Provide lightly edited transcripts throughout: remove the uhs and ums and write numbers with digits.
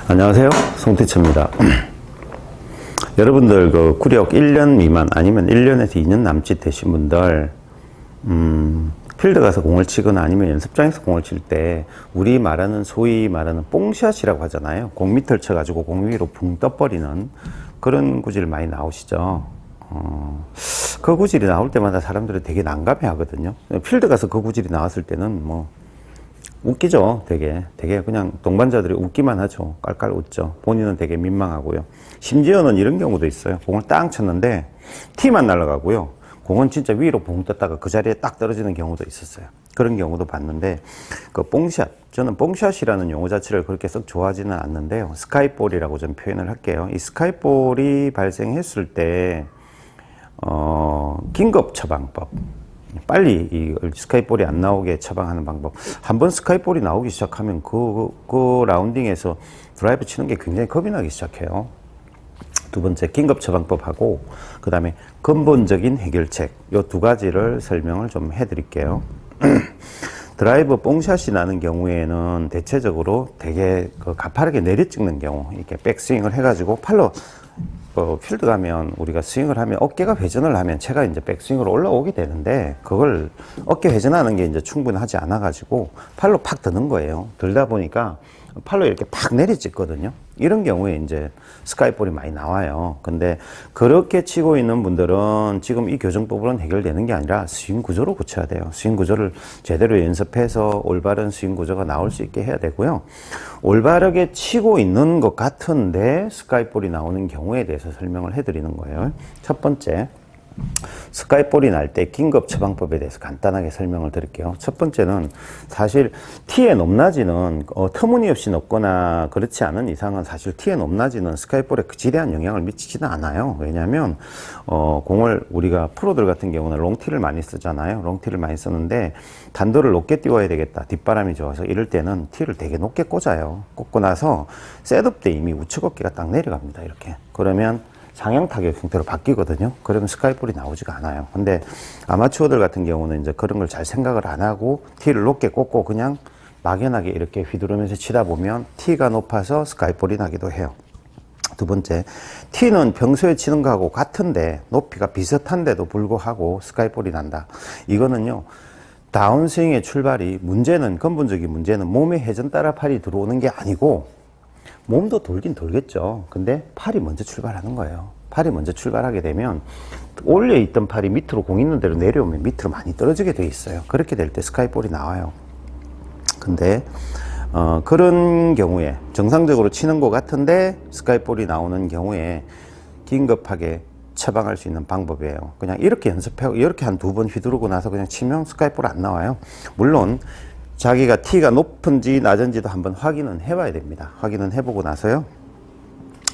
안녕하세요, 송태철입니다. 여러분들 그 구력 1년 미만 아니면 1년에서 2년 남짓 되신 분들 필드 가서 공을 치거나 아니면 연습장에서 공을 칠 때 우리 말하는 소위 말하는 뽕샷이라고 하잖아요. 공 밑을 쳐가지고 공 위로 붕 떠버리는 그런 구질 많이 나오시죠. 그 구질이 나올 때마다 사람들이 되게 난감해 하거든요. 필드 가서 그 구질이 나왔을 때는 뭐 웃기죠. 되게 그냥 동반자들이 웃기만 하죠. 깔깔 웃죠. 본인은 되게 민망하고요. 심지어는 이런 경우도 있어요. 공을 딱 쳤는데 티만 날아가고요. 공은 진짜 위로 붕 떴다가 그 자리에 딱 떨어지는 경우도 있었어요. 그런 경우도 봤는데 그 뽕샷, 저는 뽕샷이라는 용어 자체를 그렇게 썩 좋아하지는 않는데요. 스카이볼이라고 좀 표현을 할게요. 이 스카이볼이 발생했을 때 긴급 처방법, 빨리 이 스카이볼이 안 나오게 처방하는 방법. 한번 스카이볼이 나오기 시작하면 그 라운딩에서 드라이브 치는 게 굉장히 겁이 나기 시작해요. 두 번째, 긴급 처방법하고 그 다음에 근본적인 해결책, 요 두 가지를 설명을 좀 해드릴게요. 드라이브 뽕샷이 나는 경우에는 대체적으로 되게 가파르게 내리 찍는 경우, 이렇게 백스윙을 해가지고 팔로 필드 가면 우리가 스윙을 하면 어깨가 회전을 하면 채가 이제 백스윙으로 올라오게 되는데 그걸 어깨 회전하는 게 이제 충분하지 않아 가지고 팔로 팍 드는 거예요. 들다 보니까 팔로 이렇게 팍 내리찍거든요. 이런 경우에 이제 스카이볼이 많이 나와요. 근데 그렇게 치고 있는 분들은 지금 이 교정법으로는 해결되는 게 아니라 스윙 구조로 고쳐야 돼요. 스윙 구조를 제대로 연습해서 올바른 스윙 구조가 나올 수 있게 해야 되고요. 올바르게 치고 있는 것 같은데 스카이볼이 나오는 경우에 대해서 설명을 해드리는 거예요. 첫 번째, 스카이볼이 날 때 긴급 처방법에 대해서 간단하게 설명을 드릴게요. 첫 번째는 사실 티의 높낮이는 터무니없이 높거나 그렇지 않은 이상은 사실 티의 높낮이는 스카이볼에 지대한 영향을 미치지는 않아요. 왜냐하면 공을 우리가 프로들 같은 경우는 롱티를 많이 쓰잖아요. 롱티를 많이 쓰는데 단도를 높게 띄워야 되겠다, 뒷바람이 좋아서 이럴 때는 티를 되게 높게 꽂아요. 꽂고 나서 셋업 때 이미 우측 어깨가 딱 내려갑니다. 이렇게. 그러면 상향 타격 형태로 바뀌거든요. 그러면 스카이볼이 나오지가 않아요. 근데 아마추어들 같은 경우는 이제 그런 걸 잘 생각을 안 하고 티를 높게 꽂고 그냥 막연하게 이렇게 휘두르면서 치다 보면 티가 높아서 스카이볼이 나기도 해요. 두 번째, 티는 평소에 치는 거하고 같은데 높이가 비슷한데도 불구하고 스카이볼이 난다. 이거는요, 다운스윙의 출발이 근본적인 문제는 몸의 회전 따라 팔이 들어오는 게 아니고 몸도 돌긴 돌겠죠. 근데 팔이 먼저 출발하는 거예요. 팔이 먼저 출발하게 되면 올려있던 팔이 밑으로 공 있는 대로 내려오면 밑으로 많이 떨어지게 돼 있어요. 그렇게 될 때 스카이볼이 나와요. 근데 그런 경우에 정상적으로 치는 것 같은데 스카이볼이 나오는 경우에 긴급하게 처방할 수 있는 방법이에요. 그냥 이렇게 연습하고 이렇게 한 두 번 휘두르고 나서 그냥 치면 스카이볼 안 나와요. 물론 자기가 티가 높은지 낮은지도 한번 확인은 해봐야 됩니다. 확인은 해보고 나서요,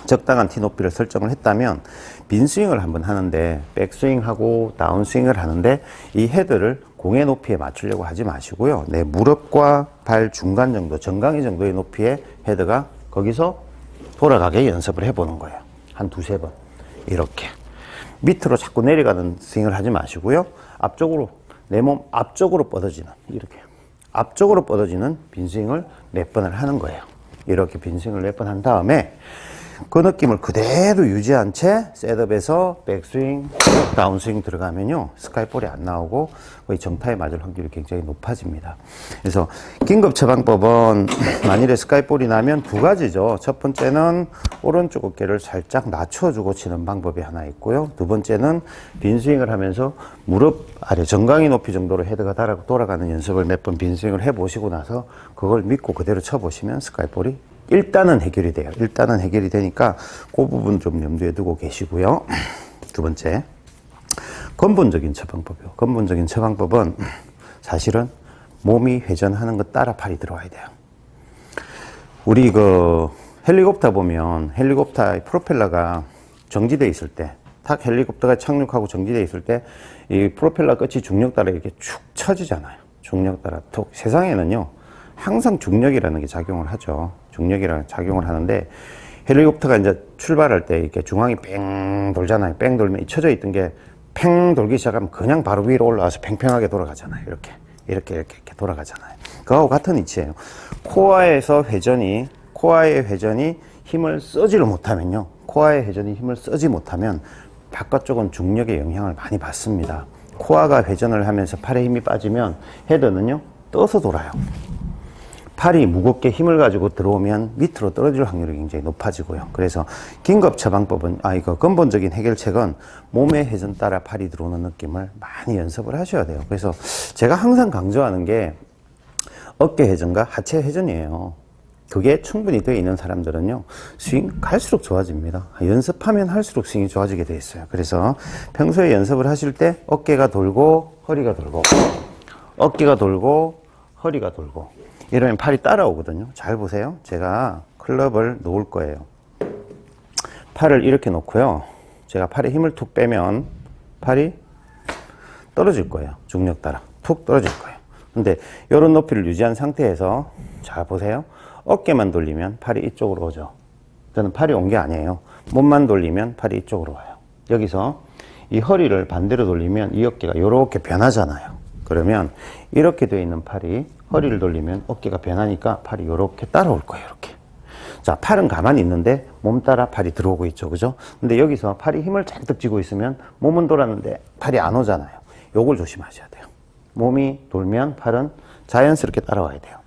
적당한 티 높이를 설정을 했다면 빈스윙을 한번 하는데, 백스윙하고 다운스윙을 하는데 이 헤드를 공의 높이에 맞추려고 하지 마시고요, 내 무릎과 발 중간 정도, 정강이 정도의 높이의 헤드가 거기서 돌아가게 연습을 해보는 거예요. 한 두세 번 이렇게 밑으로 자꾸 내려가는 스윙을 하지 마시고요, 앞쪽으로, 내 몸 앞쪽으로 뻗어지는, 이렇게 앞쪽으로 뻗어지는 빈스윙을 몇 번을 하는 거예요. 이렇게 빈스윙을 몇 번 한 다음에 그 느낌을 그대로 유지한 채 셋업에서 백스윙, 다운스윙 들어가면요, 스카이볼이 안 나오고 거의 정타에 맞을 확률이 굉장히 높아집니다. 그래서 긴급 처방법은 만일에 스카이볼이 나면 두 가지죠. 첫 번째는 오른쪽 어깨를 살짝 낮춰주고 치는 방법이 하나 있고요. 두 번째는 빈스윙을 하면서 무릎 아래 정강이 높이 정도로 헤드가 돌아가는 연습을 몇 번 빈스윙을 해보시고 나서 그걸 믿고 그대로 쳐보시면 스카이볼이 일단은 해결이 돼요. 일단은 해결이 되니까 그 부분 좀 염두에 두고 계시고요. 두 번째, 근본적인 처방법이요. 근본적인 처방법은 사실은 몸이 회전하는 것 따라 팔이 들어와야 돼요. 우리 헬리콥터 보면 헬리콥터의 프로펠러가 정지되어 있을 때, 탁 헬리콥터가 착륙하고 정지되어 있을 때 이 프로펠러 끝이 중력 따라 이렇게 축 처지잖아요. 중력 따라 톡. 세상에는요, 항상 중력이라는 게 작용을 하죠. 중력이라는 작용을 하는데 헬리콥터가 이제 출발할 때 이렇게 중앙이 뺑 돌잖아요. 뺑 돌면 쳐져 있던 게 팽 돌기 시작하면 그냥 바로 위로 올라와서 팽팽하게 돌아가잖아요. 이렇게 돌아가잖아요. 그거하고 같은 이치예요. 코어에서 회전이 코어의 회전이 힘을 쓰지를 못하면요. 코어의 회전이 힘을 쓰지 못하면 바깥쪽은 중력의 영향을 많이 받습니다. 코어가 회전을 하면서 팔에 힘이 빠지면 헤드는요, 떠서 돌아요. 팔이 무겁게 힘을 가지고 들어오면 밑으로 떨어질 확률이 굉장히 높아지고요. 그래서 긴급 처방법은, 이거 근본적인 해결책은 몸의 회전 따라 팔이 들어오는 느낌을 많이 연습을 하셔야 돼요. 그래서 제가 항상 강조하는 게 어깨 회전과 하체 회전이에요. 그게 충분히 되어 있는 사람들은요, 스윙 갈수록 좋아집니다. 연습하면 할수록 스윙이 좋아지게 돼 있어요. 그래서 평소에 연습을 하실 때 어깨가 돌고 허리가 돌고 어깨가 돌고 허리가 돌고 이러면 팔이 따라오거든요. 잘 보세요. 제가 클럽을 놓을 거예요. 팔을 이렇게 놓고요. 제가 팔에 힘을 툭 빼면 팔이 떨어질 거예요. 중력 따라 툭 떨어질 거예요. 근데 이런 높이를 유지한 상태에서 잘 보세요. 어깨만 돌리면 팔이 이쪽으로 오죠. 저는 팔이 온 게 아니에요. 몸만 돌리면 팔이 이쪽으로 와요. 여기서 이 허리를 반대로 돌리면 이 어깨가 이렇게 변하잖아요. 그러면 이렇게 되어 있는 팔이 허리를 돌리면 어깨가 변하니까 팔이 이렇게 따라올 거예요. 이렇게. 자, 팔은 가만히 있는데 몸 따라 팔이 들어오고 있죠. 그죠? 근데 여기서 팔이 힘을 잔뜩 쥐고 있으면 몸은 돌았는데 팔이 안 오잖아요. 요걸 조심하셔야 돼요. 몸이 돌면 팔은 자연스럽게 따라와야 돼요.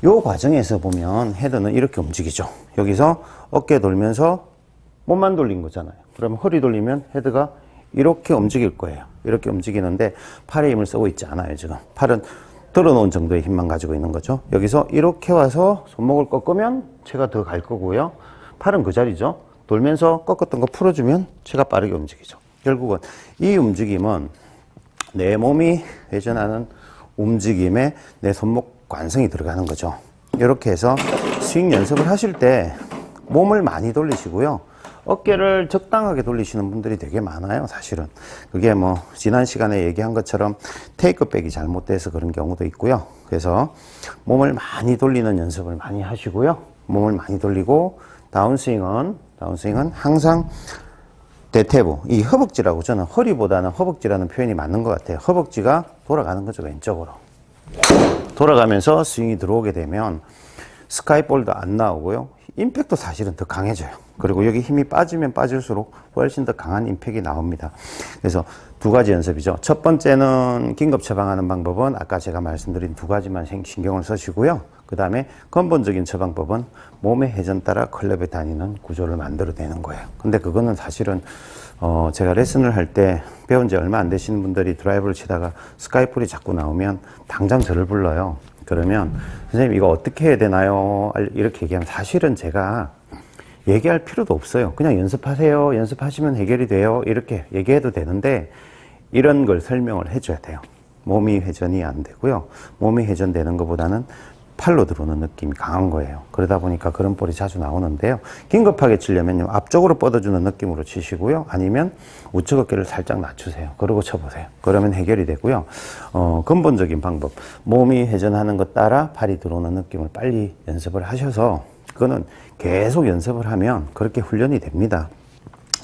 요 과정에서 보면 헤드는 이렇게 움직이죠. 여기서 어깨 돌면서 몸만 돌린 거잖아요. 그러면 허리 돌리면 헤드가 이렇게 움직일 거예요. 이렇게 움직이는데 팔에 힘을 쓰고 있지 않아요. 지금 팔은 들어놓은 정도의 힘만 가지고 있는 거죠. 여기서 이렇게 와서 손목을 꺾으면 채가 더 갈 거고요. 팔은 그 자리죠. 돌면서 꺾었던 거 풀어주면 채가 빠르게 움직이죠. 결국은 이 움직임은 내 몸이 회전하는 움직임에 내 손목 관성이 들어가는 거죠. 이렇게 해서 스윙 연습을 하실 때 몸을 많이 돌리시고요. 어깨를 적당하게 돌리시는 분들이 되게 많아요. 사실은 그게 뭐 지난 시간에 얘기한 것처럼 테이크백이 잘못돼서 그런 경우도 있고요. 그래서 몸을 많이 돌리는 연습을 많이 하시고요. 몸을 많이 돌리고 다운스윙은 항상 대퇴부, 이 허벅지라고, 저는 허리보다는 허벅지라는 표현이 맞는 것 같아요. 허벅지가 돌아가는 거죠. 왼쪽으로 돌아가면서 스윙이 들어오게 되면 스카이볼도 안 나오고요. 임팩도 사실은 더 강해져요. 그리고 여기 힘이 빠지면 빠질수록 훨씬 더 강한 임팩이 나옵니다. 그래서 두 가지 연습이죠. 첫 번째는 긴급 처방하는 방법은 아까 제가 말씀드린 두 가지만 신경을 쓰시고요. 그 다음에 근본적인 처방법은 몸의 회전 따라 클럽에 다니는 구조를 만들어내는 거예요. 근데 그거는 사실은 제가 레슨을 할 때 배운 지 얼마 안 되시는 분들이 드라이브를 치다가 스카이폴이 자꾸 나오면 당장 저를 불러요. 그러면 선생님 이거 어떻게 해야 되나요? 이렇게 얘기하면 사실은 제가 얘기할 필요도 없어요. 그냥 연습하세요. 연습하시면 해결이 돼요. 이렇게 얘기해도 되는데 이런 걸 설명을 해줘야 돼요. 몸이 회전이 안 되고요. 몸이 회전되는 것보다는 팔로 들어오는 느낌이 강한 거예요. 그러다 보니까 그런 볼이 자주 나오는데요. 긴급하게 치려면 앞쪽으로 뻗어주는 느낌으로 치시고요. 아니면 우측 어깨를 살짝 낮추세요. 그러고 쳐보세요. 그러면 해결이 되고요. 근본적인 방법, 몸이 회전하는 것 따라 팔이 들어오는 느낌을 빨리 연습을 하셔서 그거는 계속 연습을 하면 그렇게 훈련이 됩니다.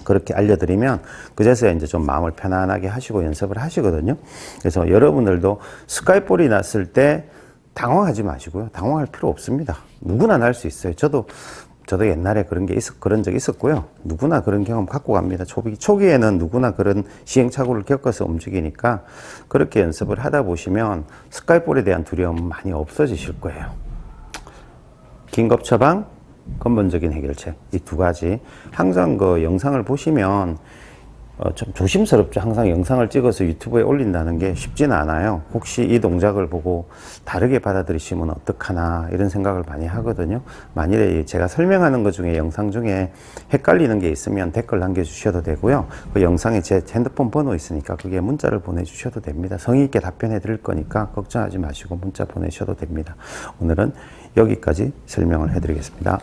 그렇게 알려드리면 그제서야 이제 좀 마음을 편안하게 하시고 연습을 하시거든요. 그래서 여러분들도 스카이볼이 났을 때 당황하지 마시고요. 당황할 필요 없습니다. 누구나 날 수 있어요. 저도 옛날에 그런 적이 있었고요. 누구나 그런 경험 갖고 갑니다. 초기에는 누구나 그런 시행착오를 겪어서 움직이니까 그렇게 연습을 하다 보시면 스카이볼에 대한 두려움은 많이 없어지실 거예요. 긴급 처방, 근본적인 해결책, 이 두 가지. 항상 그 영상을 보시면 좀 조심스럽죠. 항상 영상을 찍어서 유튜브에 올린다는 게 쉽지는 않아요. 혹시 이 동작을 보고 다르게 받아들이시면 어떡하나 이런 생각을 많이 하거든요. 만일에 제가 설명하는 것 중에 영상 중에 헷갈리는 게 있으면 댓글 남겨주셔도 되고요. 그 영상에 제 핸드폰 번호 있으니까 그게 문자를 보내주셔도 됩니다. 성의 있게 답변해 드릴 거니까 걱정하지 마시고 문자 보내셔도 됩니다. 오늘은 여기까지 설명을 해드리겠습니다.